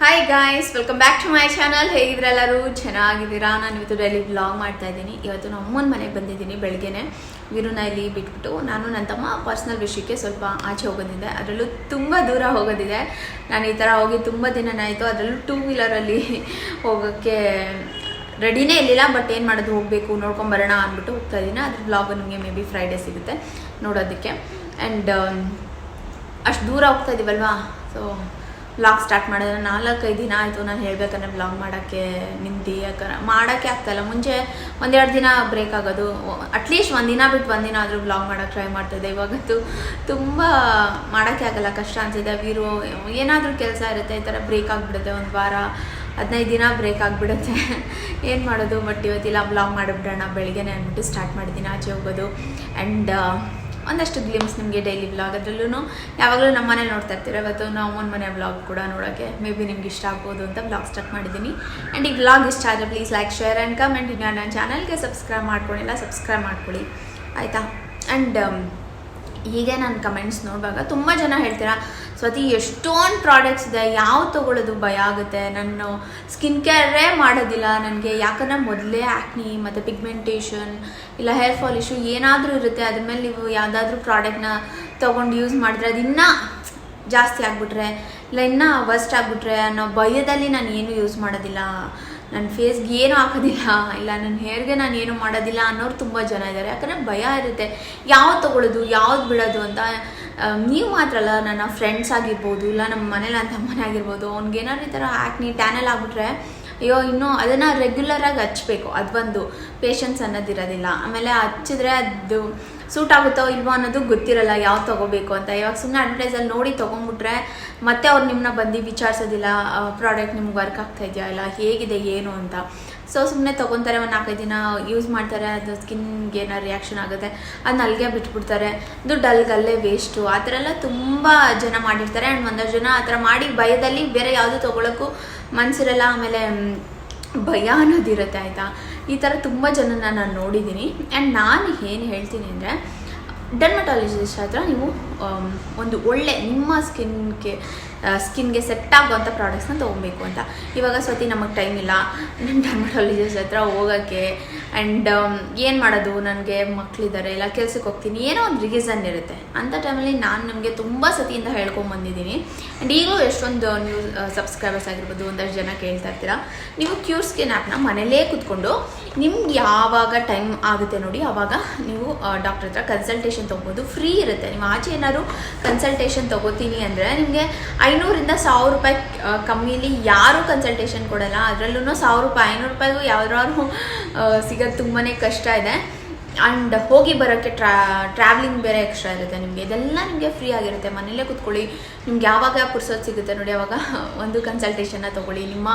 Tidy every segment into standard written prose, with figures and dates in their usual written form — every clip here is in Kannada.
Hi guys, welcome back to my channel. ಹೇಗಿದ್ರೆಲ್ಲರೂ ಚೆನ್ನಾಗಿದ್ದೀರಾ? ನಾನು ಇವತ್ತು ಡೈಲಿ ವ್ಲಾಗ್ ಮಾಡ್ತಾ ಇದ್ದೀನಿ. ಇವತ್ತು ನಮ್ಮ ಅಮ್ಮನ ಮನೆಗೆ ಬಂದಿದ್ದೀನಿ. ಬೆಳಗ್ಗೆನೆ ವೀರುನ ಇಲ್ಲಿ ಬಿಟ್ಬಿಟ್ಟು ನಾನು ನನ್ನ ತಮ್ಮ ಪರ್ಸ್ನಲ್ ವಿಷಯಕ್ಕೆ ಸ್ವಲ್ಪ ಆಚೆ ಹೋಗೋದಿದೆ. ಅದರಲ್ಲೂ ತುಂಬ ದೂರ ಹೋಗೋದಿದೆ. ನಾನು ಈ ಥರ ಹೋಗಿ ತುಂಬ ದಿನನಾಯಿತು. ಅದರಲ್ಲೂ 2 ವೀಲರಲ್ಲಿ ಹೋಗೋಕ್ಕೆ ರೆಡಿನೇ ಇರಲಿಲ್ಲ. ಬಟ್ ಏನು ಮಾಡೋದು, ಹೋಗಬೇಕು, ನೋಡ್ಕೊಂಬರೋಣ ಅಂದ್ಬಿಟ್ಟು ಹೋಗ್ತಾ ಇದ್ದೀನಿ. ಅದ್ರ ವ್ಲಾಗ್ ನಿಮಗೆ ಮೇ ಬಿ ಫ್ರೈಡೇ ಸಿಗುತ್ತೆ ನೋಡೋದಕ್ಕೆ. ಆ್ಯಂಡ್ ಅಷ್ಟು ದೂರ ಹೋಗ್ತಾ ಇದ್ದೀವಲ್ವಾ, ಸೊ ವ್ಲಾಗ್ ಸ್ಟಾರ್ಟ್ ಮಾಡಿದ್ರೆ 4-5 ದಿನ ಆಯಿತು. ನಾನು ಹೇಳಬೇಕಂದ್ರೆ ವ್ಲಾಗ್ ಮಾಡೋಕ್ಕೆ ನಿಂತು, ಯಾಕಂದ್ರೆ ಮಾಡೋಕ್ಕೆ ಆಗ್ತಾಯಿಲ್ಲ. ಮುಂಚೆ 1-2 ದಿನ ಬ್ರೇಕ್ ಆಗೋದು, ಅಟ್ಲೀಸ್ಟ್ 1 ದಿನ ಬಿಟ್ಟು 1 ದಿನ ಆದರೂ ವ್ಲಾಗ್ ಮಾಡೋಕ್ಕೆ ಟ್ರೈ ಮಾಡ್ತಾಯಿದ್ದೆ. ಇವಾಗಂತೂ ತುಂಬ ಮಾಡೋಕ್ಕೆ ಆಗಲ್ಲ, ಕಷ್ಟ ಅನಿಸಿದೆ. ವೀರು ಏನಾದರೂ ಕೆಲಸ ಇರುತ್ತೆ, ಈ ಥರ ಬ್ರೇಕ್ ಆಗಿಬಿಡುತ್ತೆ. 1 ವಾರ 15 ದಿನ ಬ್ರೇಕ್ ಆಗಿಬಿಡುತ್ತೆ. ಏನು ಮಾಡೋದು? ಬಟ್ ಇವತ್ತಿಲ್ಲ, ವ್ಲಾಗ್ ಮಾಡಿಬಿಡೋಣ ಬೆಳಿಗ್ಗೆನೇ ಅಂದ್ಬಿಟ್ಟು ಸ್ಟಾರ್ಟ್ ಮಾಡಿದ್ದೀನಿ ಆಚೆ ಹೋಗೋದು. ಆ್ಯಂಡ್ ಒಂದಷ್ಟು ಗ್ಲಿಮ್ಸ್ ನಿಮಗೆ ಡೈಲಿ ವ್ಲಾಗ್, ಅದರಲ್ಲೂ ಯಾವಾಗಲೂ ನಮ್ಮ ಮನೇಲಿ ನೋಡ್ತಾ ಇರ್ತೀರ. ಇವತ್ತು ನಾವು ಒಂದು ಮನೆ ವ್ಲಾಗ್ ಕೂಡ ನೋಡೋಕ್ಕೆ ಮೇ ಬಿ ನಿಮ್ಗೆ ಇಷ್ಟ ಆಗ್ಬೋದು ಅಂತ ವ್ಲಾಗ್ ಸ್ಟಾರ್ಟ್ ಮಾಡಿದ್ದೀನಿ. ಆ್ಯಂಡ್ ಈ ವ್ಲಾಗ್ ಇಷ್ಟ ಆದರೆ please like, share and comment. ಇನ್ನು ನನ್ನ ಚಾನಲ್ಗೆ ಸಬ್ಸ್ಕ್ರೈಬ್ ಮಾಡ್ಕೊಂಡಿಲ್ಲ, ಸಬ್ಸ್ಕ್ರೈಬ್ ಮಾಡ್ಕೊಳ್ಳಿ ಆಯಿತಾ. ಆ್ಯಂಡ್ ಹೀಗೆ ನಾನು ಕಮೆಂಟ್ಸ್ ನೋಡುವಾಗ ತುಂಬ ಜನ ಹೇಳ್ತೀರಾ, ಸ್ವತಿ ಎಷ್ಟೊಂದು ಪ್ರಾಡಕ್ಟ್ಸ್ ಇದೆ, ಯಾವ ತೊಗೊಳ್ಳೋದು ಭಯ ಆಗುತ್ತೆ, ನಾನು ಸ್ಕಿನ್ ಕೇರೇ ಮಾಡೋದಿಲ್ಲ ನನಗೆ, ಯಾಕಂದರೆ ಮೊದಲೇ ಆ್ಯಕ್ನಿ ಮತ್ತು ಪಿಗ್ಮೆಂಟೇಷನ್ ಇಲ್ಲ ಹೇರ್ ಫಾಲ್ ಇಶ್ಯೂ ಏನಾದರೂ ಇರುತ್ತೆ. ಅದ್ರ ಮೇಲೆ ನೀವು ಯಾವುದಾದ್ರೂ ಪ್ರಾಡಕ್ಟ್ನ ತೊಗೊಂಡು ಯೂಸ್ ಮಾಡಿದ್ರೆ ಅದು ಇನ್ನೂ ಜಾಸ್ತಿ ಆಗಿಬಿಟ್ರೆ ಇಲ್ಲ ಇನ್ನೂ ವರ್ಸ್ಟ್ ಆಗಿಬಿಟ್ರೆ ಅನ್ನೋ ಭಯದಲ್ಲಿ ನಾನು ಏನು ಯೂಸ್ ಮಾಡೋದಿಲ್ಲ, ನನ್ನ ಫೇಸ್ಗೆ ಏನು ಹಾಕೋದಿಲ್ಲ, ಇಲ್ಲ ನನ್ನ ಹೇರ್ಗೆ ನಾನು ಏನು ಮಾಡೋದಿಲ್ಲ ಅನ್ನೋರು ತುಂಬ ಜನ ಇದ್ದಾರೆ. ಯಾಕಂದರೆ ಭಯ ಇರುತ್ತೆ ಯಾವ್ದು ತೊಗೊಳ್ಳೋದು ಯಾವ್ದು ಬಿಡೋದು ಅಂತ. ನೀವು ಮಾತ್ರ ಅಲ್ಲ, ನನ್ನ ಫ್ರೆಂಡ್ಸ್ ಆಗಿರ್ಬೋದು, ಇಲ್ಲ ನಮ್ಮ ಮನೇಲಿ ನನ್ನ ತಮ್ಮನೇ ಆಗಿರ್ಬೋದು, ಅವ್ನಿಗೇನಾದ್ರು ಈ ಥರ ಆ್ಯಕ್ನಿ ಟ್ಯಾನಲ್ ಆಗಿಬಿಟ್ರೆ ಅಯ್ಯೋ ಇನ್ನೂ ಅದನ್ನು ರೆಗ್ಯುಲರಾಗಿ ಹಚ್ಬೇಕು, ಅದೊಂದು ಪೇಷನ್ಸ್ ಅನ್ನೋದಿರೋದಿಲ್ಲ. ಆಮೇಲೆ ಹಚ್ಚಿದ್ರೆ ಅದು ಸೂಟ್ ಆಗುತ್ತೋ ಇಲ್ವೋ ಅನ್ನೋದು ಗೊತ್ತಿರಲ್ಲ, ಯಾವ್ದು ತೊಗೋಬೇಕು ಅಂತ. ಇವಾಗ ಸುಮ್ಮನೆ ಅಡ್ವರ್ಟೈಸಲ್ಲಿ ನೋಡಿ ತೊಗೊಂಡ್ಬಿಟ್ರೆ ಮತ್ತೆ ಅವ್ರು ನಿಮ್ಮನ್ನ ಬಂದು ವಿಚಾರಿಸೋದಿಲ್ಲ, ಪ್ರಾಡಕ್ಟ್ ನಿಮ್ಗೆ ವರ್ಕ್ ಆಗ್ತಾ ಇದೆಯಾ ಇಲ್ಲ ಹೇಗಿದೆ ಏನು ಅಂತ. ಸೊ ಸುಮ್ಮನೆ ತೊಗೊತಾರೆ, 1-4 ದಿನ ಯೂಸ್ ಮಾಡ್ತಾರೆ, ಅದು ಸ್ಕಿನ್ಗೆ ಏನಾರು ರಿಯಾಕ್ಷನ್ ಆಗುತ್ತೆ, ಅದನ್ನ ಅಲ್ಲಿಗೆ ಬಿಟ್ಬಿಡ್ತಾರೆ, ದುಡ್ಡು ಅಲ್ಲಿಗಲ್ಲೇ ವೇಸ್ಟು. ಆ ಥರ ಎಲ್ಲ ತುಂಬ ಜನ ಮಾಡಿರ್ತಾರೆ. ಆ್ಯಂಡ್ ಒಂದಷ್ಟು ಜನ ಆ ಥರ ಮಾಡಿ ಭಯದಲ್ಲಿ ಬೇರೆ ಯಾವುದು ತೊಗೊಳಕ್ಕೂ ಮನಸ್ಸಿರಲ್ಲ, ಆಮೇಲೆ ಭಯ ಅನ್ನೋದಿರುತ್ತೆ ಆಯಿತಾ. ಈ ಥರ ತುಂಬ ಜನನ ನಾನು ನೋಡಿದ್ದೀನಿ. ಆ್ಯಂಡ್ ನಾನು ಏನು ಹೇಳ್ತೀನಿ ಅಂದರೆ, ಡರ್ಮಟಾಲಜಿಸ್ಟ್ ಹತ್ರ ನೀವು ಒಂದು ಒಳ್ಳೆ ನಿಮ್ಮ ಸ್ಕಿನ್ಗೆ ಸೆಟ್ ಆಗುವಂಥ ಪ್ರಾಡಕ್ಟ್ಸ್ನ ತೊಗೊಬೇಕು ಅಂತ. ಇವಾಗ ಸ್ವತಿ ನಮಗೆ ಟೈಮ್ ಇಲ್ಲ ಡರ್ಮಟಾಲಜಿಸ್ಟ್ ಹತ್ರ ಹೋಗೋಕ್ಕೆ. ಆ್ಯಂಡ್ ಏನು ಮಾಡೋದು, ನನಗೆ ಮಕ್ಕಳಿದ್ದಾರೆ, ಇಲ್ಲ ಕೆಲ್ಸಕ್ಕೆ ಹೋಗ್ತೀನಿ, ಏನೋ ಒಂದು ರೀಸನ್ ಇರುತ್ತೆ. ಅಂಥ ಟೈಮಲ್ಲಿ ನಾನು ನಿಮಗೆ ತುಂಬ ಸತಿಯಿಂದ ಹೇಳ್ಕೊಂಬಂದಿದ್ದೀನಿ. ಆ್ಯಂಡ್ ಈಗಲೂ ಎಷ್ಟೊಂದು ನೀವು ಸಬ್ಸ್ಕ್ರೈಬರ್ಸ್ ಆಗಿರ್ಬೋದು, ಒಂದಷ್ಟು ಜನ ಕೇಳ್ತಾ ಇರ್ತೀರ, ನೀವು ಕ್ಯೂರ್ ಸ್ಕಿನ್ ಆ್ಯಪ್ನ ಮನೇಲೇ ಕೂತ್ಕೊಂಡು ನಿಮ್ಗೆ ಯಾವಾಗ ಟೈಮ್ ಆಗುತ್ತೆ ನೋಡಿ ಆವಾಗ ನೀವು ಡಾಕ್ಟರ್ ಹತ್ರ ಕನ್ಸಲ್ಟೇಷನ್ ತೊಗೋಬೋದು. ಫ್ರೀ ಇರುತ್ತೆ. ನೀವು ಆಚೆ ಏನಾದ್ರು ಕನ್ಸಲ್ಟೇಷನ್ ತೊಗೋತೀನಿ ಅಂದರೆ ನಿಮಗೆ 500-1000 ರೂಪಾಯಿ ಕಮ್ಮಿಲಿ ಯಾರೂ ಕನ್ಸಲ್ಟೇಷನ್ ಕೊಡಲ್ಲ. ಅದರಲ್ಲೂ 1000 ರೂಪಾಯಿ 500 ರೂಪಾಯಿಗೂ ಯಾವ್ದಾದ್ರು ಸಿಗೋದು ತುಂಬಾ ಕಷ್ಟ ಇದೆ. ಆ್ಯಂಡ್ ಹೋಗಿ ಬರೋಕ್ಕೆ ಟ್ರಾವೆಲಿಂಗ್ ಬೇರೆ ಎಕ್ಸ್ಟ್ರಾ ಇರುತ್ತೆ ನಿಮಗೆ. ಇದೆಲ್ಲ ನಿಮಗೆ ಫ್ರೀ ಆಗಿರುತ್ತೆ. ಮನೇಲೇ ಕೂತ್ಕೊಳ್ಳಿ, ನಿಮ್ಗೆ ಯಾವಾಗ ಪುರ್ಸೋದು ಸಿಗುತ್ತೆ ನೋಡಿ ಆವಾಗ ಒಂದು ಕನ್ಸಲ್ಟೇಷನ್ನ ತೊಗೊಳ್ಳಿ. ನಿಮ್ಮ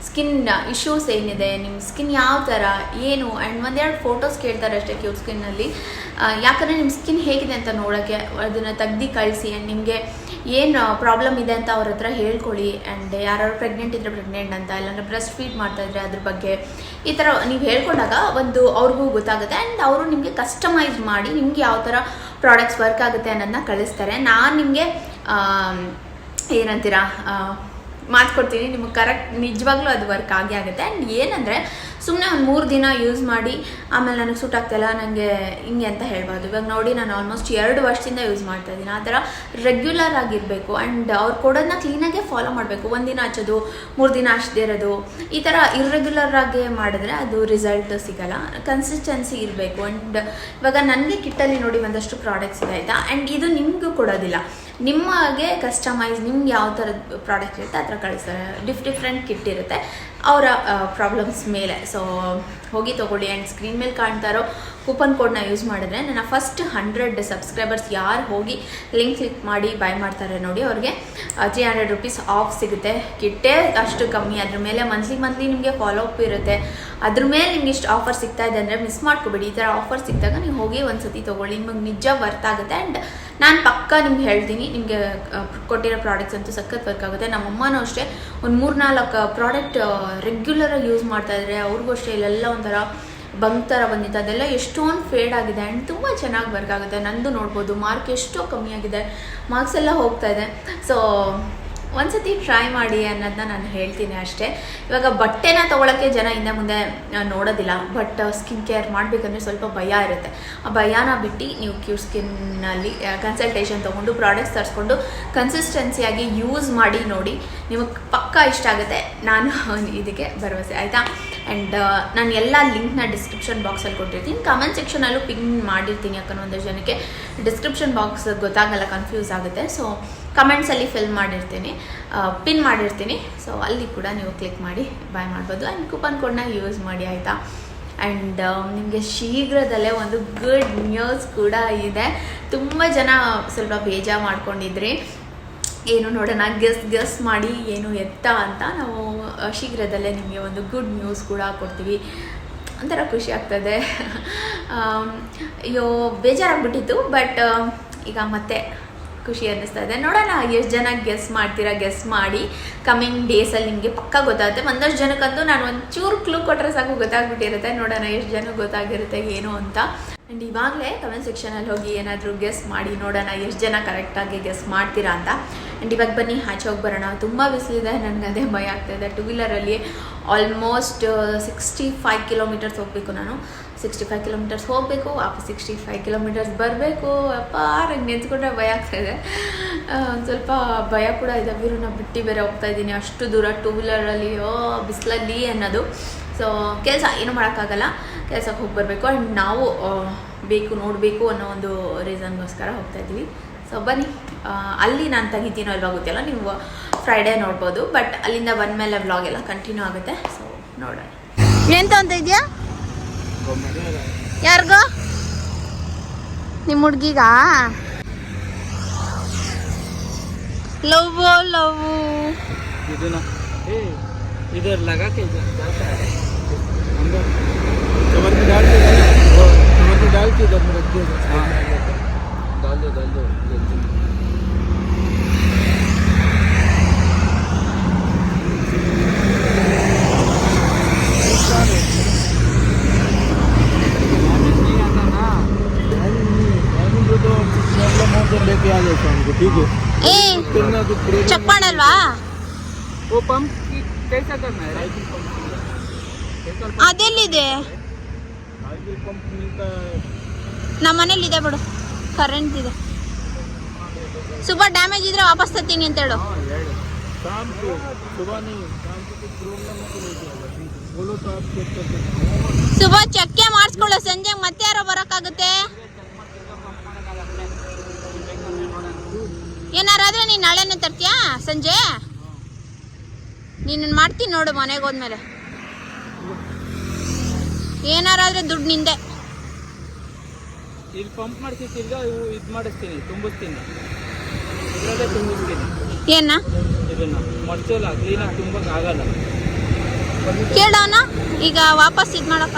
ಸ್ಕಿನ್ ಇಶ್ಯೂಸ್ ಏನಿದೆ, ನಿಮ್ಮ ಸ್ಕಿನ್ ಯಾವ ಥರ ಏನು, ಆ್ಯಂಡ್ 1-2 ಫೋಟೋಸ್ ಕೇಳ್ತಾರೆ ಅಷ್ಟೇ ಕ್ಯೂರ್ ಸ್ಕಿನ್ನಲ್ಲಿ. ಯಾಕಂದರೆ ನಿಮ್ಮ ಸ್ಕಿನ್ ಹೇಗಿದೆ ಅಂತ ನೋಡೋಕ್ಕೆ ಅದನ್ನು ತೆಗ್ದು ಕಳಿಸಿ. ಆ್ಯಂಡ್ ನಿಮಗೆ ಏನು ಪ್ರಾಬ್ಲಮ್ ಇದೆ ಅಂತ ಅವ್ರ ಹತ್ರ ಹೇಳ್ಕೊಳ್ಳಿ. ಆ್ಯಂಡ್ ಯಾರು ಪ್ರೆಗ್ನೆಂಟ್ ಇದ್ದರೆ ಪ್ರೆಗ್ನೆಂಟ್ ಅಂತ, ಇಲ್ಲಾಂದರೆ ಬ್ರೆಸ್ಟ್ ಫೀಡ್ ಮಾಡ್ತಾಯಿದ್ರೆ ಅದ್ರ ಬಗ್ಗೆ ಈ ಥರ ನೀವು ಹೇಳ್ಕೊಂಡಾಗ ಒಂದು ಅವ್ರಿಗೂ ಗೊತ್ತಾಗುತ್ತೆ. ಆ್ಯಂಡ್ ಅವರು ನಿಮಗೆ ಕಸ್ಟಮೈಸ್ ಮಾಡಿ ನಿಮ್ಗೆ ಯಾವ ಥರ ಪ್ರಾಡಕ್ಟ್ಸ್ ವರ್ಕ್ ಆಗುತ್ತೆ ಅನ್ನೋದನ್ನ ಕಳಿಸ್ತಾರೆ. ನಾನು ನಿಮಗೆ ಏನಂತೀರಾ ಮಾತು ಕೊಡ್ತೀನಿ, ನಿಮಗೆ ಕರೆಕ್ಟ್ ನಿಜವಾಗ್ಲೂ ಅದು ವರ್ಕ್ ಆಗೇ ಆಗುತ್ತೆ. ಆ್ಯಂಡ್ ಏನಂದರೆ ಸುಮ್ಮನೆ ಒಂದು 3 ದಿನ ಯೂಸ್ ಮಾಡಿ ಆಮೇಲೆ ನನಗೆ ಸೂಟ್ ಆಗ್ತಾಯಿಲ್ಲ ನನಗೆ ಹಿಂಗೆ ಅಂತ ಹೇಳ್ಬಾರ್ದು. ಇವಾಗ ನೋಡಿ ನಾನು ಆಲ್ಮೋಸ್ಟ್ 2 ವರ್ಷದಿಂದ ಯೂಸ್ ಮಾಡ್ತಾಯಿದ್ದೀನಿ. ಆ ಥರ ರೆಗ್ಯುಲರ್ ಆಗಿರಬೇಕು. ಆ್ಯಂಡ್ ಅವ್ರು ಕೊಡೋದನ್ನ ಕ್ಲೀನಾಗೆ ಫಾಲೋ ಮಾಡಬೇಕು. 1 ದಿನ ಹಚ್ಚೋದು 3 ದಿನ ಹಚ್ಚದೇ ಇರೋದು, ಈ ಥರ ಇರ್ರೆಗ್ಯುಲರ್ ಆಗಿ ಮಾಡಿದ್ರೆ ಅದು ರಿಸಲ್ಟ್ ಸಿಗೋಲ್ಲ. ಕನ್ಸಿಸ್ಟೆನ್ಸಿ ಇರಬೇಕು. ಆ್ಯಂಡ್ ಇವಾಗ ನನಗೆ ಕಿಟ್ಟಲ್ಲಿ ನೋಡಿ ಒಂದಷ್ಟು ಪ್ರಾಡಕ್ಟ್ಸ್ ಇದೆ ಆಯಿತಾ. ಆ್ಯಂಡ್ ಇದು ನಿಮಗೂ ಕೊಡೋದಿಲ್ಲ, ನಿಮಗೆ ಕಸ್ಟಮೈಸ್ ನಿಮ್ಗೆ ಯಾವ ಥರದ ಪ್ರಾಡಕ್ಟ್ ಇರುತ್ತೆ ಆ ಥರ ಕಳಿಸ್ತಾರೆ. ಡಿಫ್ರೆಂಟ್ ಕಿಟ್ ಇರುತ್ತೆ ಅವರ ಪ್ರಾಬ್ಲಮ್ಸ್ ಮೇಲೆ. ಸೊ ಹೋಗಿ ತೊಗೊಳ್ಳಿ. ಆ್ಯಂಡ್ ಸ್ಕ್ರೀನ್ ಮೇಲೆ ಕಾಣ್ತಾ ಇರೋ ಕೂಪನ್ ಕೋಡ್ನ ಯೂಸ್ ಮಾಡಿದ್ರೆ ನನ್ನ ಫಸ್ಟ್ 100 ಸಬ್ಸ್ಕ್ರೈಬರ್ಸ್ ಯಾರು ಹೋಗಿ ಲಿಂಕ್ ಕ್ಲಿಕ್ ಮಾಡಿ ಬೈ ಮಾಡ್ತಾರೆ ನೋಡಿ ಅವ್ರಿಗೆ 300 ರೂಪೀಸ್ ಆಫ್ ಸಿಗುತ್ತೆ. ಕಿಟ್ಟೇ ಅಷ್ಟು ಕಮ್ಮಿ. ಅದ್ರ ಮೇಲೆ ಮಂತ್ಲಿ ನಿಮಗೆ ಫಾಲೋ ಅಪ್ ಇರುತ್ತೆ. ಅದ್ರ ಮೇಲೆ ನಿಮ್ಗೆ ಇಷ್ಟು ಆಫರ್ ಸಿಗ್ತಾ ಇದೆ ಅಂದರೆ ಮಿಸ್ ಮಾಡ್ಕೊಬೇಡಿ. ಈ ಥರ ಆಫರ್ ಸಿಕ್ಕಿದಾಗ ನೀವು ಹೋಗಿ ಒಂದು ಸತಿ ತೊಗೊಳ್ಳಿ, ನಿಮಗೆ ನಿಜ ವರ್ತ್ ಆಗುತ್ತೆ. ಆ್ಯಂಡ್ ನಾನು ಪಕ್ಕ ನಿಮ್ಗೆ ಹೇಳ್ತೀನಿ, ನಿಮಗೆ ಕೊಟ್ಟಿರೋ ಪ್ರಾಡಕ್ಟ್ಸ್ ಅಂತೂ ಸಖತ್ ವರ್ಕ್ ಆಗುತ್ತೆ. ನಮ್ಮಮ್ಮನೂ ಅಷ್ಟೇ ಒಂದು 3-4 ಪ್ರಾಡಕ್ಟ್ ರೆಗ್ಯುಲರಾಗಿ ಯೂಸ್ ಮಾಡ್ತಾಯಿದ್ರೆ ಅವ್ರಿಗೂ ಅಷ್ಟೇ ಇಲ್ಲೆಲ್ಲ ಒಂಥರ ಬಂಕ್ ಥರ ಬಂದಿತ್ತು, ಅದೆಲ್ಲ ಎಷ್ಟೊಂದು ಫೇಡ್ ಆಗಿದೆ. ಆ್ಯಂಡ್ ತುಂಬ ಚೆನ್ನಾಗಿ ವರ್ಕ್ ಆಗುತ್ತೆ. ನಂದು ನೋಡ್ಬೋದು ಮಾರ್ಕ್ ಎಷ್ಟೋ ಕಮ್ಮಿ ಆಗಿದೆ, ಮಾರ್ಕ್ಸ್ ಎಲ್ಲ ಹೋಗ್ತಾ ಇದೆ. ಸೊ ಒಂದ್ಸತಿ ಟ್ರೈ ಮಾಡಿ ಅನ್ನೋದನ್ನ ನಾನು ಹೇಳ್ತೀನಿ ಅಷ್ಟೇ. ಇವಾಗ ಬಟ್ಟೆನ ತೊಗೊಳಕ್ಕೆ ಜನ ಹಿಂದೆ ಮುಂದೆ ನೋಡೋದಿಲ್ಲ, ಬಟ್ ಸ್ಕಿನ್ ಕೇರ್ ಮಾಡಬೇಕಂದ್ರೆ ಸ್ವಲ್ಪ ಭಯ ಇರುತ್ತೆ. ಆ ಭಯನ ಬಿಟ್ಟು ನೀವು ಕ್ಯೂರ್ ಸ್ಕಿನ್ನಲ್ಲಿ ಕನ್ಸಲ್ಟೇಷನ್ ತೊಗೊಂಡು ಪ್ರಾಡಕ್ಟ್ಸ್ ತರಿಸ್ಕೊಂಡು ಕನ್ಸಿಸ್ಟೆನ್ಸಿಯಾಗಿ ಯೂಸ್ ಮಾಡಿ ನೋಡಿ, ನಿಮಗೆ ಪಕ್ಕಾ ಇಷ್ಟ ಆಗುತ್ತೆ. ನಾನು ಇದಕ್ಕೆ ಭರವಸೆ ಆಯಿತಾ. ಆ್ಯಂಡ್ ನಾನು ಎಲ್ಲ ಲಿಂಕ್ನ ಡಿಸ್ಕ್ರಿಪ್ಷನ್ ಬಾಕ್ಸಲ್ಲಿ ಕೊಟ್ಟಿರ್ತೀನಿ, ಕಮೆಂಟ್ ಸೆಕ್ಷನಲ್ಲೂ ಪಿನ್ ಮಾಡಿರ್ತೀನಿ. ಯಾಕಂದ್ರೆ ಒಂದಷ್ಟು ಜನಕ್ಕೆ ಡಿಸ್ಕ್ರಿಪ್ಷನ್ ಬಾಕ್ಸ್ ಗೊತ್ತಾಗಲ್ಲ, ಕನ್ಫ್ಯೂಸ್ ಆಗುತ್ತೆ. ಸೊ ಕಮೆಂಟ್ಸಲ್ಲಿ ಪಿನ್ ಮಾಡಿರ್ತೀನಿ. ಸೊ ಅಲ್ಲಿ ಕೂಡ ನೀವು ಕ್ಲಿಕ್ ಮಾಡಿ ಬೈ ಮಾಡ್ಬೋದು. ಆ್ಯಂಡ್ ಕೂಪನ್ ಕೋಡ್ನ ಯೂಸ್ ಮಾಡಿ ಆಯಿತಾ. ಆ್ಯಂಡ್ ನಿಮಗೆ ಶೀಘ್ರದಲ್ಲೇ ಒಂದು ಗುಡ್ ನ್ಯೂಸ್ ಕೂಡ ಇದೆ. ತುಂಬ ಜನ ಸ್ವಲ್ಪ ಬೇಜಾರು ಮಾಡ್ಕೊಂಡಿದ್ರಿ, ಏನು ನೋಡೋಣ ಗೆಸ್ ಮಾಡಿ ಏನು ಎತ್ತ ಅಂತ. ನಾವು ಶೀಘ್ರದಲ್ಲೇ ನಿಮಗೆ ಒಂದು ಗುಡ್ ನ್ಯೂಸ್ ಕೂಡ ಕೊಡ್ತೀವಿ. ಒಂಥರ ಖುಷಿ ಆಗ್ತದೆ. ಅಯ್ಯೋ ಬೇಜಾರಾಗ್ಬಿಟ್ಟಿತ್ತು, ಬಟ್ ಈಗ ಮತ್ತೆ ಖುಷಿ ಅನ್ನಿಸ್ತಾ ಇದೆ. ನೋಡೋಣ ಎಷ್ಟು ಜನ ಗೆಸ್ ಮಾಡಿ ಕಮಿಂಗ್ ಡೇಸಲ್ಲಿ ನಿಮಗೆ ಪಕ್ಕ ಗೊತ್ತಾಗುತ್ತೆ. ಒಂದಷ್ಟು ಜನಕ್ಕಂತೂ ನಾನು ಒಂಚೂರು ಕ್ಲೂ ಕೊಟ್ಟರೆ ಸಾಕು ಗೊತ್ತಾಗ್ಬಿಟ್ಟಿರುತ್ತೆ. ನೋಡೋಣ ಎಷ್ಟು ಜನ ಗೊತ್ತಾಗಿರುತ್ತೆ ಏನು ಅಂತ. ಆ್ಯಂಡ್ ಇವಾಗಲೇ ಕಮೆಂಟ್ ಸೆಕ್ಷನಲ್ಲಿ ಹೋಗಿ ಏನಾದರೂ ಗೆಸ್ ಮಾಡಿ ನೋಡೋಣ ಎಷ್ಟು ಜನ ಕರೆಕ್ಟಾಗಿ ಗೆಸ್ ಮಾಡ್ತೀರಾ ಅಂತ. ಆ್ಯಂಡ್ ಇವಾಗ ಬನ್ನಿ ಆಚೆ ಹೋಗಿ ಬರೋಣ. ತುಂಬ ಬಿಸಿಲಿದೆ, ನನಗೆ ಅದೇ ಭಯ ಆಗ್ತಾಯಿದೆ. 2 ವೀಲರಲ್ಲಿ ಆಲ್ಮೋಸ್ಟ್ 65 ಕಿಲೋಮೀಟರ್ಸ್ ಹೋಗಬೇಕು. ನಾನು 65 ಕಿಲೋಮೀಟರ್ಸ್ ಹೋಗಬೇಕು, ವಾಪಸ್ 65 ಕಿಲೋಮೀಟರ್ಸ್ ಬರಬೇಕು. ಅಪ್ಪ ನಂಗೆ ನೆನ್ಸ್ಕೊಂಡ್ರೆ ಭಯ ಆಗ್ತಾಯಿದೆ. ಒಂದು ಸ್ವಲ್ಪ ಭಯ ಕೂಡ ಇದೆ. ವೀರನ್ನ ಬಿಟ್ಟು ಬೇರೆ ಹೋಗ್ತಾಯಿದ್ದೀನಿ ಅಷ್ಟು ದೂರ 2 ವೀಲರಲ್ಲಿ ಬಿಸಿಲಲ್ಲಿ ಅನ್ನೋದು. ಸೊ ಕೆಲಸ ಏನೂ ಮಾಡೋಕ್ಕಾಗಲ್ಲ, ಕೆಲಸಕ್ಕೆ ಹೋಗಿ ಬರಬೇಕು. ಆ್ಯಂಡ್ ನಾವು ನೋಡಬೇಕು ಅನ್ನೋ ಒಂದು ರೀಸನ್ಗೋಸ್ಕರ ಹೋಗ್ತಾಯಿದ್ದೀವಿ. ಸೊ ಬನ್ನಿ, ಅಲ್ಲಿ ನಾನು ತೆಗಿತೀನೋ ಅಲ್ವಾ ಗೊತ್ತಿಲ್ಲ, ನೀವು ಫ್ರೈಡೇ ನೋಡ್ಬೋದು. ಬಟ್ ಅಲ್ಲಿಂದ ಬಂದಮೇಲೆ ವ್ಲಾಗ್ ಎಲ್ಲ ಕಂಟಿನ್ಯೂ ಆಗುತ್ತೆ. ಸೊ ನೋಡೋಣ. ಎಂತ ಅಂತ ಇದೆಯಾ? ಯಾರಿಗೋ? ನಿಮ್ಮ ಹುಡ್ಗಿಗ ಲವ್ इधर लगा के डाल के इधर में रख दो। डाल दो लेके आ जाता हमको, ठीक है? ಚಪ್ಪಾಡಲ್ವಾ? वो पंप कैसा करना है? ಅದೆಲ್ಲಿದೆ? पंप मिलता है ನಮ್ಮ ಮನೇಲಿ ಇದೆ ಬಿಡು, ಕರೆಂಟ್ ಇದೆ. ಸುಬಾ ಡ್ಯಾಮೇಜ್ ಇದ್ರೆ ವಾಪಸ್ ತತ್ತೀನಿ ಅಂತ ಹೇಳು. शाम को, सुबह नहीं, शाम को कुछ प्रॉब्लम है तो लेके आना, बोलो तो आप चेक कर सकते। ಸುಬಾ ಚೆಕ್ಕೆ ಮಾಡಿಸ್ಕೊಳ್ಳೋ, ಸಂಜೆ ಮತ್ತೆ ಯಾರೋ ಬರೋಕ್ಕಾಗುತ್ತೆ? ಏನಾರಾದ್ರೆ ನೀನು ನಾಳೆನೇ ತರ್ತೀಯಾ ಸಂಜೆ? ನೀನು ಮಾಡ್ತೀನಿ ನೋಡು ಮನೆಗೆ ಹೋದ್ಮೇಲೆ. ಏನಾರಾದ್ರೆ ದುಡ್ಡು ನಿಂದೆ. ಇಲ್ಲಿ ಪಂಪ್ ಮಾಡ್ತಿರ್ತಿಲ್ಲ, ಇದು ಮಾಡಿಸ್ತೀನಿ, ತುಂಬಿಸ್ತೀನಿ, ಇದರಲ್ಲೇ ತುಂಬಿಸ್ತೀನಿ. ಏನ ಇದನ್ನ ಮರ್ಚೋಲ್ಲ, ಕ್ಲೀನಾಗಿ ತುಂಬಕ್ಕೆ ಆಗಲ್ಲ. ಕೇಳೋಣ ಈಗ ವಾಪಸ್ ಇದು ಮಾಡಕ್ಕ.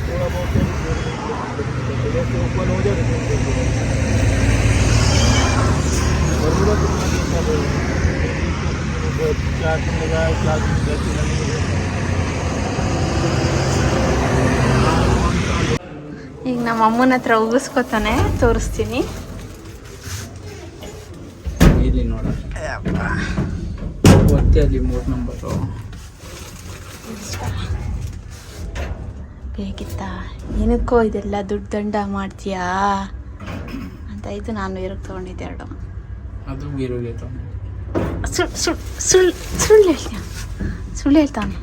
थोड़ा बहुत ओपन हो जाए चार्जिंग लगाए, चार्जिंग ಈಗ ನಮ್ಮ ಅಮ್ಮನ ಹತ್ರ ಉಗಿಸ್ಕೊತಾನೆ, ತೋರಿಸ್ತೀನಿ. ಇಲ್ಲಿ ನೋಡ ಒತ್ತೆ ಅಲ್ಲಿ 3 ನಂಬರು ಬೇಕಿತ್ತಾ? ಏನಕ್ಕೋ ಇದೆಲ್ಲ ದುಡ್ಡು ದಂಡ ಮಾಡ್ತೀಯಾ ಅಂತ ಇದು ನಾನು ಇರೋಕ್ಕೆ ತೊಗೊಂಡಿದ್ದೆ 2. ಅದು ಈರುಳ್ಳಿ ಸುಳ್ಳು ಹೇಳ್ತಾನೆ.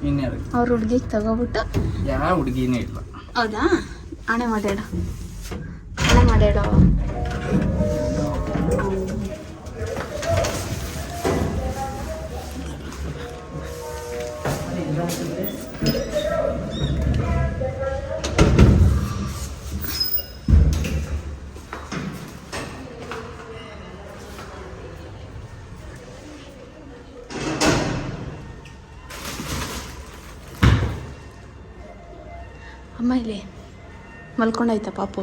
ಇನ್ಯಾರು ಅವ್ರ ಹುಡುಗಿಗೆ ತಗೋಬಿಟ್ಟು. ಯಾವ ಹುಡುಗಿನೇ ಇಲ್ಲ. ಹೌದಾ? ಹಣೆ ಮಾಡೇಳು. ಅಮ್ಮ ಇಲ್ಲಿ ಮಲ್ಕೊಂಡಾಯ್ತಾ ಪಾಪು?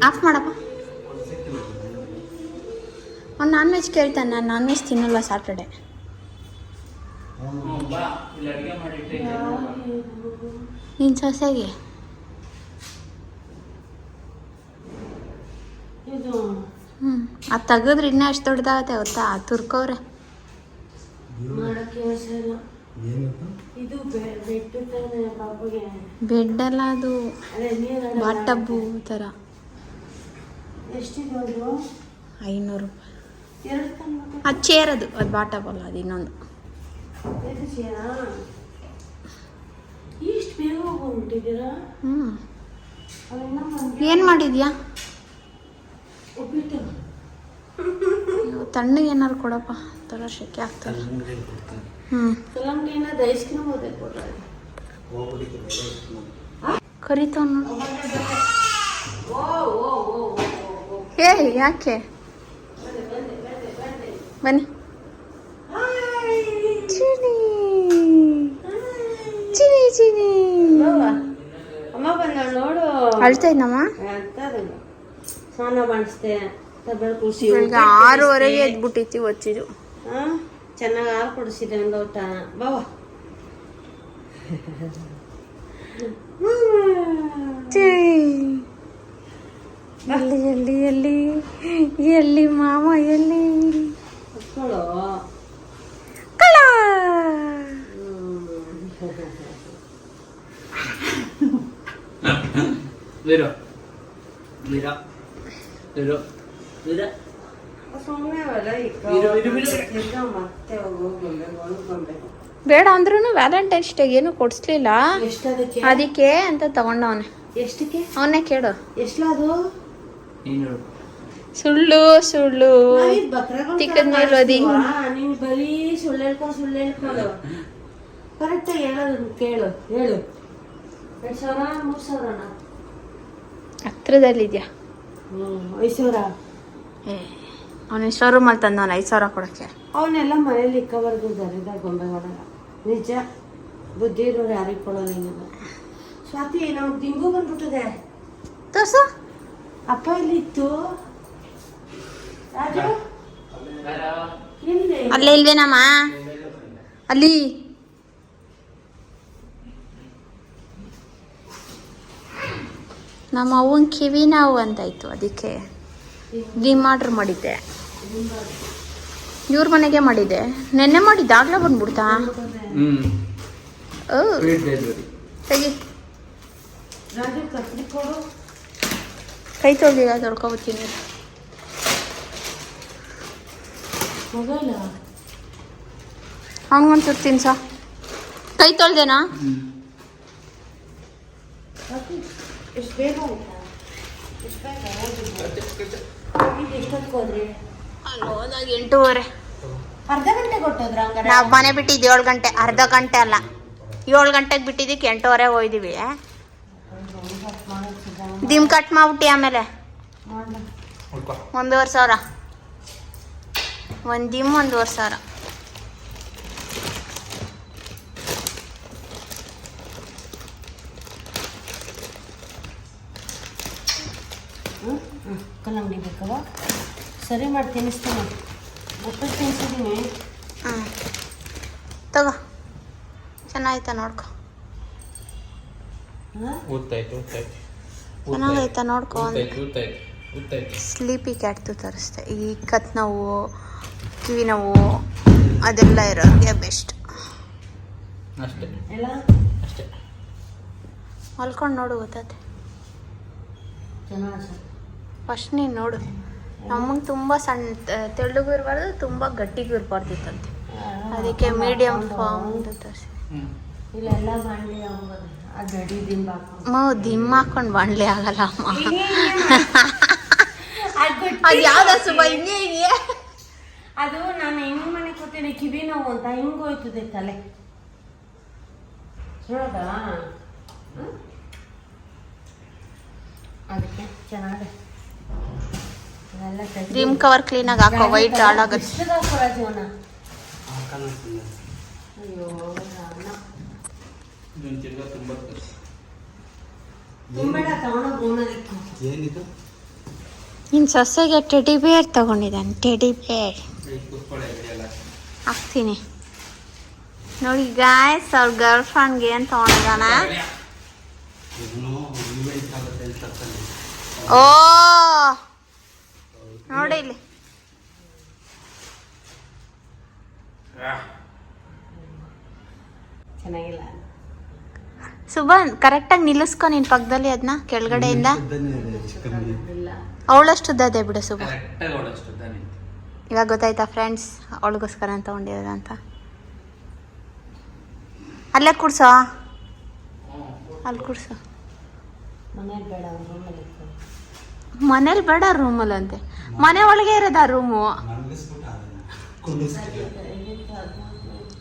ಆಫ್ ಮಾಡಪ್ಪ. ಅವ್ನು ನಾನ್ ವೆಜ್ ಕೇಳ್ತಾನೆ, ನಾನು ನಾನ್ ವೆಜ್ ತಿನ್ನಲ್ವ ಸಾಟರ್ಡೆ. ನಿನ್ನ ಸೊಸೆಗೆ ಅದು ತೆಗೆದ್ರೆ ಇನ್ನೂ ಅಷ್ಟು ದೊಡ್ಡದಾಗತ್ತೆ ಗೊತ್ತಾ, ತುರ್ಕವ್ರೆ. ಬೆಡ್ ಅಲ್ಲ ಅದು, ಬಾಟಬ್ಬು ಥರ. 500 ರೂಪಾಯಿ. ಅದು ಚೇರ್, ಅದು ಬಾಟಬ್ ಅಲ್ಲ, ಅದು ಇನ್ನೊಂದು. ಏನು ಮಾಡಿದ್ಯಾ? ತಣ್ಣಗೆ ಏನಾರು ಕೊಡಪ್ಪ, ಥರ ಶೆಕೆ ಆಗ್ತದೆ. ಕರಿತಾವ ಏ ಯಾಕೆ ಬನ್ನಿ. ಚಿನಿ ಚಿನಿ ಚಿನಿ ಅಮ್ಮ ಬಂದ ನೋಡು. ಅಳ್ತಾ ಇದ್ದಮ್ಮ. ಸ್ನಾನ ಮಾಡಿಸ್ದೆ, ಖುಷಿ. 6:30ಗೆ ಎದ್ಬಿಟ್ಟಿತ್ತು ಒಚ್ಚಿದ್ದು. ಚೆನ್ನಾಗಿ ಹಾಲು ಕೊಡಿಸಿದೆ ಒಂದು ಊಟ. ಬಾವ ಎಲ್ಲಿ ಎಲ್ಲಿ ಎಲ್ಲಿ ಎಲ್ಲಿ ಮಾಮ ಎಲ್ಲಿ ಮಕ್ಕಳು ಕಳ ಸುಮ್ಮನೆ ಮತ್ತೆ ಬೇಡ ಅಂದ್ರೂ ವ್ಯಾಲೆಂಟೈನ್ಸ್ ಡೇ ಏನು ಕೊಡಿಸ್ಲಿಲ್ಲ, ಅದಕ್ಕೆ ಅಂತ ತಗೊಂಡವನೆ. ಎಷ್ಟಕ್ಕೆ ಅವನ್ನೇ ಕೇಳು. ಎಷ್ಟದು? ಸುಳ್ಳು ಸುಳ್ಳು ತಿಕ್ಕದ ಮೇಲೆ ಓದಿ. ನೀನ್ ಬರೀ ಸುಳ್ಳು ಹೇಳ್ಕೊಂಡು ಕರೆಕ್ಟ್ ಹೇಳೋದು ಕೇಳು. ಹೇಳು. 2,000 3,000 ಹತ್ರದಲ್ಲಿದ್ಯಾ? 5,000. ಅವನ ಶೋರೂಮಲ್ಲಿ ತಂದವನ 5,000 ಕೊಡಕ್ಕೆ. ಅವನ್ನೆಲ್ಲ ಮನೇಲಿ ಇಕ್ಕಬಾರ್ದು, ದರಿದಾಗ ಗೊಂಬೆ ಹೊಡಲ್ಲ. ನಿಜ, ಬುದ್ಧಿ ಇರೋರು ಯಾರಿಗೆ ಕೊಡೋಲ್ಲ. ಹಿಂಗ ಸ್ವಾತಿ, ನಮ್ಗೆ ದಿಂಗು ಬಂದ್ಬಿಟ್ಟಿದೆ. ತೋರ್ಸು. ಅಪ್ಪ ಇಲ್ಲಿತ್ತು. ರಾಜು ಅಲ್ಲೇ ಇಲ್ವೇನಮ್ಮ? ಅಲ್ಲಿ ನಮ್ಮ ಅವ್ವನ ಕಿವಿ ನೋವು ಅಂತಾಯ್ತು, ಅದಕ್ಕೆ ಡಿಮ್ ಆರ್ಡ್ರ್ ಮಾಡಿದ್ದೆ. ಇವ್ರ ಮನೆಗೆ ಮಾಡಿದ್ದೆ. ನೆನ್ನೆ ಮಾಡಿದ್ದೆ, ಆಗ್ಲೇ ಬಂದ್ಬಿಡ್ತಾ? ತೆಗಿ. ಕೈ ತೊಳ್ದಿಲ್ಲ, ತೊಳ್ಕೊಬತ್ತೀನಿ. ಅವನಿಗೊಂಚೂರು ತಿನ್ಸ. ಕೈ ತೊಳ್ದೇನಾ? ಎಷ್ಟು ಬೇಗ ಆಯ್ತಾ? ಎಷ್ಟೊತ್ತಿಗೆ ಹೋದ್ರಿ? ಅಲ್ಲಿ ಹೋದಾಗ 8:30. ಅರ್ಧ ಗಂಟೆ ಕೊಟ್ಟೋದ್ರ? ಹಂಗಾರೆ ನಾವು ಮನೆ ಬಿಟ್ಟಿದ್ದು 7 ಗಂಟೆ, ಅರ್ಧ ಗಂಟೆ ಅಲ್ಲ, 7 ಗಂಟೆಗೆ ಬಿಟ್ಟಿದ್ದಕ್ಕೆ 8:30 ಹೋಯ್ದಿವಿ. ದಿಮ್ ಕಟ್ ಮಾಡ್ಬಿಟ್ಟು ಆಮೇಲೆ 1,500. ಒಂದು ದಿಮ್ 1,500. ಕಲ್ಲಂಗಡಿ ಬೇಕವ? ಸರಿ ಮಾಡಿ ತಿನ್ನಿಸ್ತೀನಿ. ಒಪ್ಪಿಟ್ಟು ತಿನ್ಸಿದ್ದೀನಿ. ಹಾಂ ತಗೋ, ಚೆನ್ನಾಯ್ತಾ ನೋಡ್ಕೊ. ಚೆನ್ನಾಗೈತಾ ನೋಡ್ಕೊ. ಸ್ಲೀಪಿ ಕ್ಯಾಟ್ದು ತರಿಸ್ದೆ. ಈ ಕತ್ ನೋವು, ಕಿವಿ ನೋವು ಅದೆಲ್ಲ ಇರೋರಿಗೆ ಬೆಸ್ಟ್. ಎಲ್ಲ ಮಲ್ಕೊಂಡು ನೋಡು, ಗೊತ್ತೈತೆ. ಚೆನ್ನಾಗಿ ಫಸ್ಟ್ ನೀನು ನೋಡು. ನಮಗೆ ತುಂಬ ಸಣ್ಣ ತೆಳ್ಳಗೂ ಇರಬಾರ್ದು, ತುಂಬ ಗಟ್ಟಿಗೂ ಇರಬಾರ್ದಿತ್ತಂತೆ, ಅದಕ್ಕೆ ಮೀಡಿಯಮ್ ಫಾರ್ಮ್ ತರಿಸಿ. ಇಲ್ಲೆಲ್ಲ ಬಾಣಲಿ ಅದು ಅಡಿ ದಿಂಬ ದಿಮ್ಮ ಹಾಕೊಂಡು ಬಾಣಲೆ ಆಗಲ್ಲ ಅಮ್ಮ. ಅದು ಯಾವ್ದು ಸುಬ್ಬ ಹಿಂಗೆ ಹಿಂಗೆ. ಅದು ನಾನು ಹೆಂಗ್ ಮನೆ ಕೂತೀನಿ, ಕಿವಿ ನೋವು ಅಂತ ಹಿಂಗೆ ಹೋಯ್ತದೆ ತಲೆ. ನೋಡೋದಾ? ಅದಕ್ಕೆ ಚೆನ್ನಾಗಿದೆ. ರಿಮ್ ಕವರ್ ಕ್ಲೀನಾಗಿ ಹಾಕೋ, ವೈಟ್ ಹಾಳಾಗುತ್ತೆ. ಜೀವನ. ಅಯ್ಯೋ ಏನಿದು ನಿನ್ನ ಸೊಸೆಗೆ ಟೆಡಿ ಬೇರ್ ತಗೊಂಡಿದ್ದಾನೆ. ಟೆಡಿ ಬೇರ್ ಹಾಕ್ತೀನಿ ನೋಡಿ ಗಾಯ್ಸ್. ಅವ್ರ ಗರ್ಲ್ ಫ್ರೆಂಡ್ಗೆ ಏನು ತಗೊಂಡಿದ್ದಾನೆ. ಓ ನೋಡಿ ಇಲ್ಲಿ ಚೆನ್ನಾಗಿಲ್ಲ. ಸುಬನ್ ಕರೆಕ್ಟಾಗಿ ನಿಲ್ಲಿಸ್ಕೊ ನಿನ್ ಪಕ್ಕದಲ್ಲಿ ಅದನ್ನ ಕೆಳಗಡೆಯಿಂದ. ಇಲ್ಲ ಅವಳಷ್ಟುದ್ದದೆ ಬಿಡು ಸುಬ. ಇವಾಗ ಗೊತ್ತಾಯ್ತಾ ಫ್ರೆಂಡ್ಸ್, ಅವಳಿಗೋಸ್ಕರ ಅಂತ ತಗೊಂಡಿರೋದು ಅಂತ. ಅಲ್ಲೇ ಕೂಡ್ಸೋ, ಅಲ್ಲಿ ಕೂಡ್ಸೋ. ಮನೇಲಿ ಬೇಡ, ಅವ್ರ ರೂಮಲ್ಲಿ ಇತ್ತು. ಮನೇಲಿ ಬೇಡ, ರೂಮಲ್ಲಿ ಅಂತೆ. ಮನೆ ಒಳಗೆ ಇರೋದ ರೂಮು.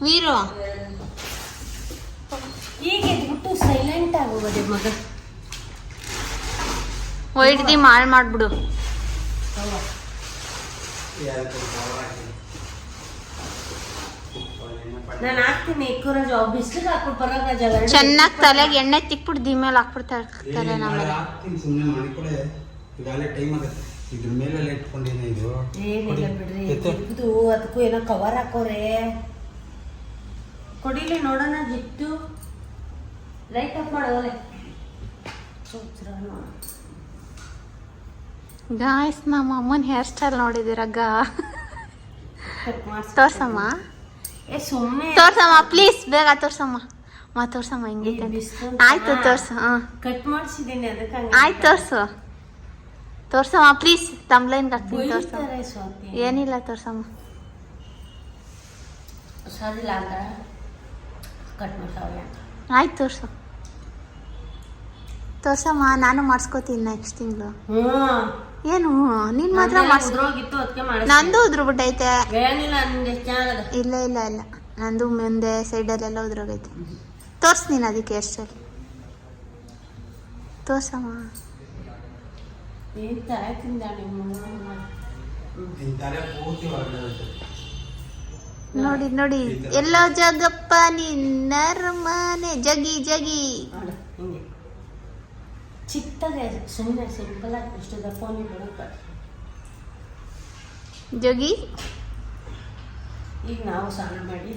ವೀರು ಈಗ ಎದ್ಬಿಟ್ಟು ಸೈಲೆಂಟ್ ಆಗೋಗೋದೆ ಮಗ. ಒಯ್ಡ್ದಿ ಮಾಳ್ ಮಾಡ್ಬಿಡು. ನಾನು ಹಾಕ್ತೀನಿ ಇಕ್ಕೂರಾಜು. ಬಿಸಿಲಿಗೆ ಹಾಕ್ಬಿಟ್ಟು ಬರೋಗ ಜಾಗ ಚೆನ್ನಾಗಿ ತಲೆಗೆ ಎಣ್ಣೆ ತಿಕ್ಬಿಟ್ಟು ದಿಮೇಲೆ ಹಾಕ್ಬಿಡ್ತಾರೆ ನಮ್ಮನೆ. ಸುಮ್ಮನೆ ಮಾಡಿಕೊಡೆ, ಈಗಾಗಲೇ ಟೈಮ್ ಆಗುತ್ತೆ. ಇದ್ರ ಮೇಲೆಲ್ಲ ಇಟ್ಕೊಂಡೇನೆ ಇದು ಏನಿಲ್ಲ ಬಿಡ್ರಿ. ಇದು ಅದಕ್ಕೂ ಏನೋ ಕವರ್ ಹಾಕೋರೆ. ಕೊಡಿಲಿ ನೋಡೋಣ ಜಿಟ್ಟು. ಲೈಟ್ ಆಫ್ ಮಾಡೋಲೆ. ಗಾಯ್ಸ್, ನಮ್ಮ ಅಮ್ಮನ ಹೇರ್ ಸ್ಟೈಲ್ ನೋಡಿದಿರಾಗ. ತೋರ್ಸಮ್ಮ, ಏ ಸುಮ್ಮನೆ ತೋರ್ಸಮ್ಮ ಪ್ಲೀಸ್, ಬೇಗ ತೋರ್ಸಮ್ಮ. ತೋರ್ಸಮ್ಮ ಹಿಂಗೈತೆ. ಆಯ್ತು ತೋರ್ಸು. ಕಟ್ ಮಾಡಿಸಿದ್ದೀನಿ ಅದಕ್ಕೆ. ಆಯ್ತು ತೋರ್ಸು, ತೋರ್ಸಮ್ಮ ಪ್ಲೀಸ್. ತಮ್ಲೈನ್ಗೆ ಹಾಕ್ತೀನಿ, ತೋರ್ಸಮ್ಮ. ಬೈತಾರೆ ಸ್ವಾತಿ. ಏನಿಲ್ಲ ತೋರ್ಸಮ್ಮ. ಸರಿಲ್ಲ ಅಂತ ಕಟ್ ಮಾಡ್ತಾವೆ. ಆಯ್ತು ತೋರ್ಸು, ತೋರ್ಸಮ್ಮ. ನಾನು ಮಾಡಿಸ್ಕೋತೀನಿ ನೆಕ್ಸ್ಟ್ ತಿಂಗಳು. ಏನು ನೀನ್ ಮಾತ್ರ ಉದ್ರೋಗಿತ್ತು ಅದಕ್ಕೆ ಮಾಡಿ. ನಂದು ಉದ್ರು ಬಿಟ್ಟೈತೆ. ಏನಿಲ್ಲ ನಿಂಗೆ ಚೆನ್ನಾಗದ. ಇಲ್ಲ ಇಲ್ಲ ಇಲ್ಲ, ನಂದು ಮುಂದೆ ಸೈಡಲ್ಲೆಲ್ಲ ಉದ್ರೋಗೈತೆ. ತೋರ್ಸ್ ನೀನು ಅದಕ್ಕೆ ಎಷ್ಟಲ್ಲಿ ತೋರ್ಸಮ್ಮ. ಏನ್ ತರ ತಿಂದಾಳೆ ಪೂರ್ತಿ ಹೊರಗಡೆ ನೋಡಿ ನೋಡಿ, ಎಲ್ಲೋ ಜಗಪ್ಪ ನಿನ್ನ ಮನೆ ಜಗಿ ಜಗಿ. ಹಿಂಗೆ ಚಿಕ್ಕದಾಗೆ ಸುಮ್ಮನೆ ಸಿಂಪಲ್ ಆಗಿ ಇಷ್ಟು ದಪ್ಪನಿ ಬಿಡೋಕೆ. ಜಗಿ ಈಗ ನಾವು ಸ್ನಾನ ಮಾಡಿ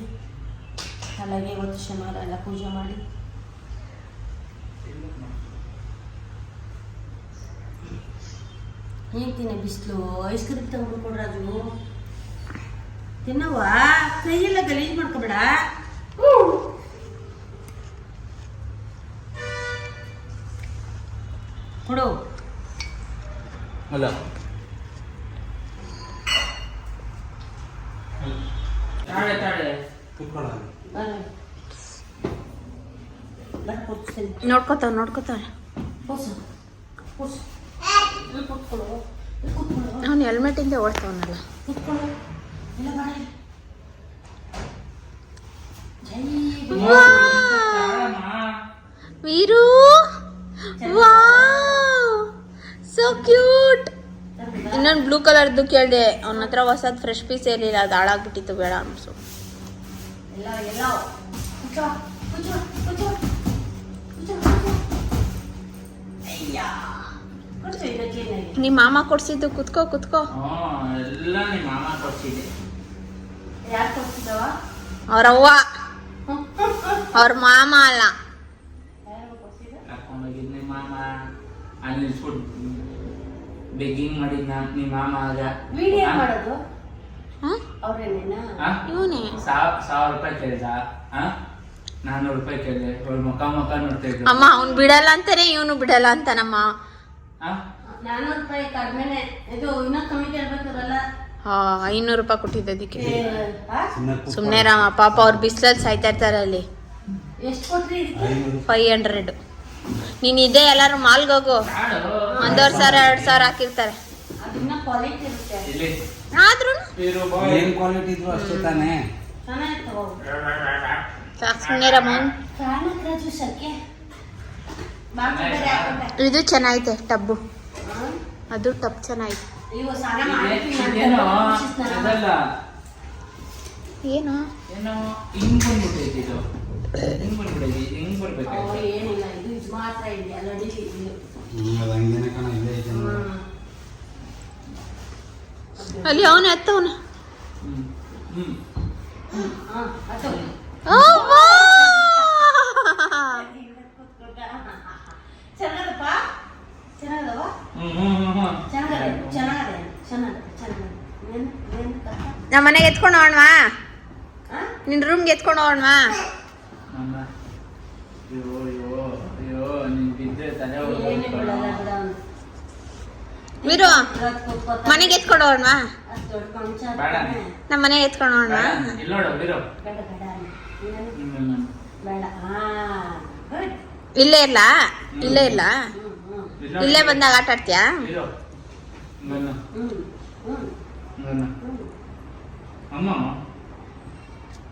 ತಲೆಗೆ ಇವತ್ತು ಶನಿವಾರ ಎಲ್ಲ ಪೂಜೆ ಮಾಡಿ ಹೇಳ್ತೀನಿ. ಬಿಸಿಲು ಐಸ್ ಕ್ರೀಮ್ ತಗೊಂಡು ರಾಜು ತಿನ್ನವ. ಕೈಯೆಲ್ಲ ಗಲೀಜ್ ಮಾಡ್ಕೊಬೇಡ. ಕೊಡು. ಅಲ್ಲ ನೋಡ್ಕೋತಾವ ನೋಡ್ಕೋತಾವ. ಅವ್ನು ಹೆಲ್ಮೆಟಿಂದ ಓಡ್ತಾವನಲ್ಲ. Veeru, so cute. ಇನ್ನೊಂದು ಬ್ಲೂ ಕಲರ್ದು ಕೇಳಿದೆ, ಅವನ ಹತ್ರ ಹೊಸದು ಫ್ರೆಶ್ ಪೀಸ್ ಇರಲಿಲ್ಲ, ಅದು ಹಾಳಾಗ್ಬಿಟ್ಟಿತ್ತು, ಬೇಡ ಅನ್ಸು. ನಿಮ್ಮ ಮಾಮ ಕೊಡ್ಸಿದ್ದು. ಕುತ್ಕೋ ಕುತ್ಕೋ. ಎಲ್ಲ ನಿಮ್ಮ ಮಾಮ ಕೊಡ್ಸಿದ್ದೆ. ಯಾರು ಕೊಡ್ತಿದ್ದವ? ಅವ್ರವ್ವ, ಅವ್ರ ಮಾಮ ಅಲ್ಲ. ಕರ್ಕೊಂಡೋಗಿದ್ ನಿಮ್ಮ ಮಾಮ ಅಲ್ಲಿ ನಿಲ್ಸ್ಬಿಟ್ಟು ಬೆಗ್ಗಿಂಗ್ ಮಾಡಿದ್ನ ನಿಮ್ಮ ಮಾಮ. ಆಗ ವಿಡಿಯೋ ಮಾಡೋದು ಅವ್ರೇನೇನಾ? ಇವನೇ 1000 ರೂಪಾಯಿ ಕೇಳಿದ, 400 ರೂಪಾಯಿ ಕೇಳಿದೆ. ಅವ್ಳು ಮುಖ ನೋಡ್ತಾ ಇದ್ರು. ಅಮ್ಮ ಅವ್ನು ಬಿಡಲ್ಲ ಅಂತಾನೆ, ಇವನು ಬಿಡಲ್ಲ ಅಂತ. ನಮ್ಮ 400 ರೂಪಾಯಿ ಕಡಿಮೆನೆ. ಇದು ಇನ್ನೂ ಕಮ್ಮಿ ಕೇಳ್ಬೇಕಲ್ಲ. 500 ರೂಪಾಯಿ ಕೊಟ್ಟಿದ್ದೆ ಅದಕ್ಕೆ. ಸುಮ್ಮನೆ ರಾಮ, ಪಾಪ ಅವ್ರು ಬಿಸಿಲಲ್ಲಿ ಸಾಯ್ತಾ ಇರ್ತಾರೆ ಅಲ್ಲಿ. ಎಷ್ಟು ಕೊಟ್ರಿ ಇದಕ್ಕೆ? 500. ನೀನ್ ಇದೇ ಎಲ್ಲಾರು ಮಾಲ್ಗೆ ಹೋಗು, 1,500 2,000 ಹಾಕಿರ್ತಾರೆ. ಅದನ್ನ ಕ್ವಾಲಿಟಿ ಇರುತ್ತೆ. ಆದ್ರೂ ಏನ್ ಕ್ವಾಲಿಟಿ ಇದ್ರು ಅಷ್ಟೇ ತಾನೇ. ಚೆನ್ನಾಗಿರ್ತವ. ಸುಮ್ಮನೆ ರಾಮ. ರಾಜು ಸರ್ಕೆ ಇದು ಚೆನ್ನಾಗೈತೆ ಟಬ್ಬು. ಅದು ಟಬ್ ಚೆನ್ನಾಗೈತೆ. ಇವು ಸ್ನಾನ ಮಾಡ್ತೀನಿ ಏನೋ ಅಂತ ಏನು ಏನೋ ಹಿಂಗ್ ಬಂದ್ಬಿಟ್ಟೈತಿ ಇದು. ಹಿಂಗ್ ಬಂದ್ಬಿಡೈತಿ, ಹಿಂಗ್ ಬರ್ಬೇಕು. ಏನಿಲ್ಲ, ಇದು ಮಾತ್ರ ಇದೆ ಅಲ್ಲ. ಅದು ಹಂಗೇನೆ ಕಣ ಇಲ್ಲೇ ಐತೆ ನೋಡು. ಅಲ್ಲಿ ಅವನ ಎತ್ತವನ ಚೆನ್ನಾಗದಪ್ಪ ಚೆನ್ನಾಗದವ ಚೆನ್ನಾಗದೆ ನಮ್ಮ ಮನೆಗೆ ಎತ್ಕೊಂಡು ಹೋಗೋಣವಾ ನಿನ್ನ ರೂಮ್ಗೆ ಎತ್ಕೊಂಡು ಹೋಗೋಣವಾ ವೀರು ಮನೆಗೆ ಎತ್ಕೊಂಡು ಹೋಗೋಣವಾ ನಮ್ಮ ಮನೆಗೆ ಎತ್ಕೊಂಡು ಹೋಗೋಣವಾ ಇಲ್ಲೇ ಇಲ್ಲ ಇಲ್ಲೇ ಇಲ್ಲ ಇಲ್ಲೇ ಬಂದಾಗ ಆಟ ಆಡ್ತೀಯಾ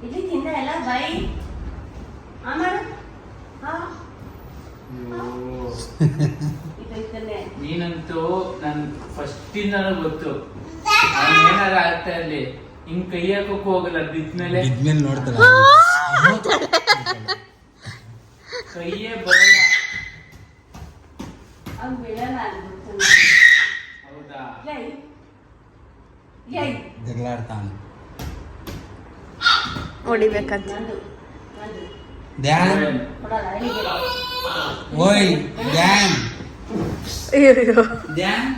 ಇಲ್ಲಿ ತಿಂದ ಎಲ್ಲ ಬೈ ಆಮೇಲೆ ನೀನಂತೂ ನನ್ ಫಸ್ಟ್ ಇಂದಾನು ಗೊತ್ತು ಏನಾರ ಆಗ್ತಾ ಇರ್ಲಿ ಹಿಂಗ್ ಕೈ ಹಾಕೋಕ್ ಹೋಗಲ್ಲ ಬಿದ್ಮೇಲೆ ಬಿದ್ಮೇಲೆ ನೋಡ್ತಾರ ಕೈಯೇ ಬರಲ್ಲ ಅವ್ನು ಬೀಳಲ್ಲ ಹೌದಾ ಜಗಳಾಡ್ತಾನೆ ಹೊಡಿಬೇಕಂತ ಧ್ಯಾನ್ ಓಯ್ ಧ್ಯಾನ್ ಧ್ಯಾನ್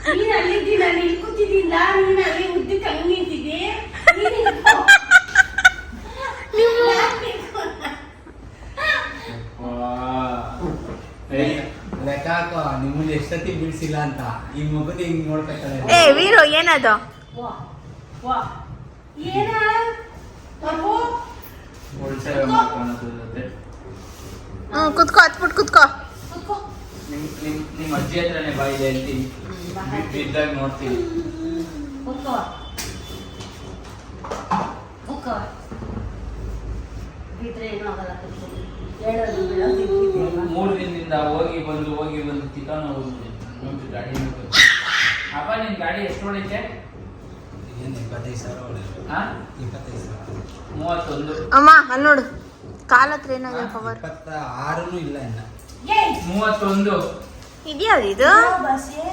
ನೀನ್ ಅಲ್ಲಿದ್ದಿ ನಾನು ಇಲ್ಲಿ ಕೂತಿದ್ದಿಲ್ಲ ನೀನ್ ಅಲ್ಲಿ ಉದ್ದಿ ಕಂಗ್ ನಿಂತಿದ್ದೆ ಲೆಕ್ಕ ಹಾಕೋ ನಿಮ್ಮನ್ನ ಎಷ್ಟೊತ್ತಿ ಬಿಡಿಸಿಲ್ಲ ಅಂತ ಈ ಮಗುನ ಹಿಂಗ್ ನೋಡ್ಬೇಕಾದ್ರೆ ಏ ವೀರು ಏನದು ವಾ ವಾ ಏನ ಪಾಪು ಉಳ್ಸೇವೆ ಮಾಡ್ಕೊಳೋದು ಕುತ್ಕೋ ಹತ್ಬಿಟ್ಟು ಕುತ್ಕೋ ಕೂತ್ಕೋ ನಿಮ್ ಅಜ್ಜಿ ಹತ್ರನೇ ಬಾಯಿ ಹೇಳ್ತೀನಿ ಬಿದ್ದಾಗ ನೋಡ್ತೀನಿ ಕೂತ್ಕೋ ಕೂತ್ಕೋ ಬಿದ್ರೆ ಏನೂ ಆಗಲ್ಲ ಕೂತ್ಕೋ ಹೇಳೋದು ಬಿಡೋದು ತಿಂತಿದ್ದೆ 3 ದಿನದಿಂದ ಹೋಗಿ ಬಂದು ತಿಕ್ಕಾನು ಹೋಗ್ಬಿಟ್ಟು ಗಾಡಿ ಅಪ್ಪ ನಿನ್ ಗಾಡಿ ಎಷ್ಟು ಹೊಡಿತೆ ಏನು 25,000 ಹೊಡೆಯೋದು. ಹಾ 25,000 31 ಅಮ್ಮ ಅಲ್ಲಿ ನೋಡು ಕಾಲ ಹತ್ರ ಏನಾಗಿದೆ ಪವರ್ 26 ಇಲ್ಲ ಇನ್ನ ಏಯ್ 31 ಇದ್ಯಾವ್ದು ಇದು ಬಸ್ಸೇ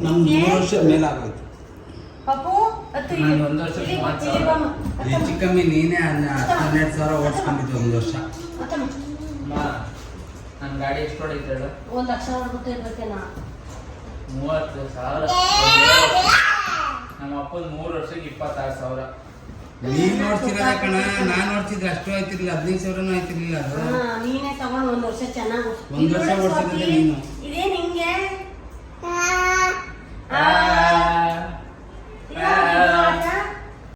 ನಮ್ 3 ವರ್ಷ ಮೇಲಾಗೋಯ್ತು ಪಾಪು ಹತ್ತು ನಾನು 1 ವರ್ಷ 30,000 ಹೆಚ್ಚು ಕಮ್ಮಿ ನೀನೇ 12,000 ಓಡಿಸ್ಕೊಂಡಿದ್ದು 1 ವರ್ಷ ನನ್ನ ಗಾಡಿ ಎಷ್ಟು ಹೊಡೈತೆ ಹೇಳು 1,00,000 ಇರ್ಬೇಕೇನಾ 30,000 ನಮ್ಮ ಅಪ್ಪನ 3 ವರ್ಷಕ್ಕೆ 26,000 ನೀನ್ ನೋಡ್ತಿರಲ್ಲ ಕಣ ನಾನ್ ನೋಡ್ತಿದ್ರೆ ಅಷ್ಟು ಆಯ್ತಿರ್ಲಿಲ್ಲ 15,000 ಆಯ್ತಿರ್ಲಿಲ್ಲ ಅದು ನೀನೇ ತಗೊಂಡು 1 ವರ್ಷ ಚೆನ್ನಾಗಿ 1 ವರ್ಷ ಓಡಿಸಿದ್ರೆ ನೀನು